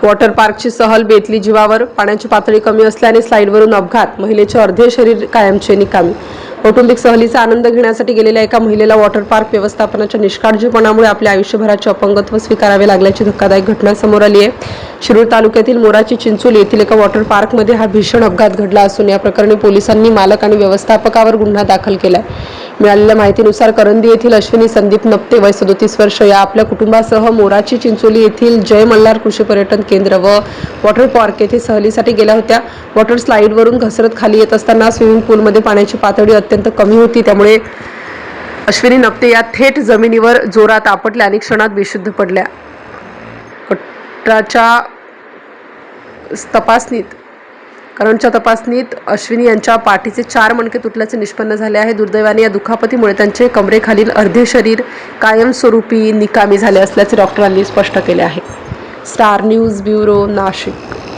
Water पार्कची सहल बेतली जीवावर. पाण्याची पातळी कमी असल्याने स्लाईडवरून अपघात. महिलेचे अर्धे शरीर कायमचे निकामी. कौटुंबिक सहलीचा आनंद घेण्यासाठी गेलेल्या एका महिलेला वॉटर पार्क व्यवस्थापनाच्या निष्काळजीपणामुळे आपल्या आयुष्यभराचे अपंगत्व स्वीकारावे लागल्याची धक्कादायक घटना समोर आली आहे. शिरूर तालुक्यातील मोराची चिंचोली येथील एका वॉटर पार्कमध्ये हा भीषण अपघात घडला असून या प्रकरणी पोलिसांनी मालक आणि व्यवस्थापकावर गुन्हा दाखल केला आहे. मिळालेल्या माहितीनुसार करंदी येथील अश्विनी संदीप नप्ते वय 37 वर्ष या आपल्या कुटुंबासह मोराची चिंचोली येथील जय मल्हार कृषी पर्यटन केंद्र व वॉटर पार्क येथे सहलीसाठी गेल्या होत्या. वॉटर स्लाईडवरून घसरत खाली येत असताना स्विमिंग पूलमध्ये पाण्याची पातळी अत्यंत कमी होती. त्यामुळे अश्विनी नप्ते या थेट जमिनीवर जोरात आपटल्या आणि क्षणात बेशुद्ध पडल्या. करंटच्या तपासणीत अश्विनी यांच्या पाठीचे 4 मणके तुटल्याचे निष्पन्न झाले आहे. दुर्दैवाने या दुखापतीमुळे त्यांचे कमरेखालील अर्धे शरीर कायमस्वरूपी निकामी झाले असल्याचे डॉक्टरांनी स्पष्ट केले आहे. Star news bureau, Nashik.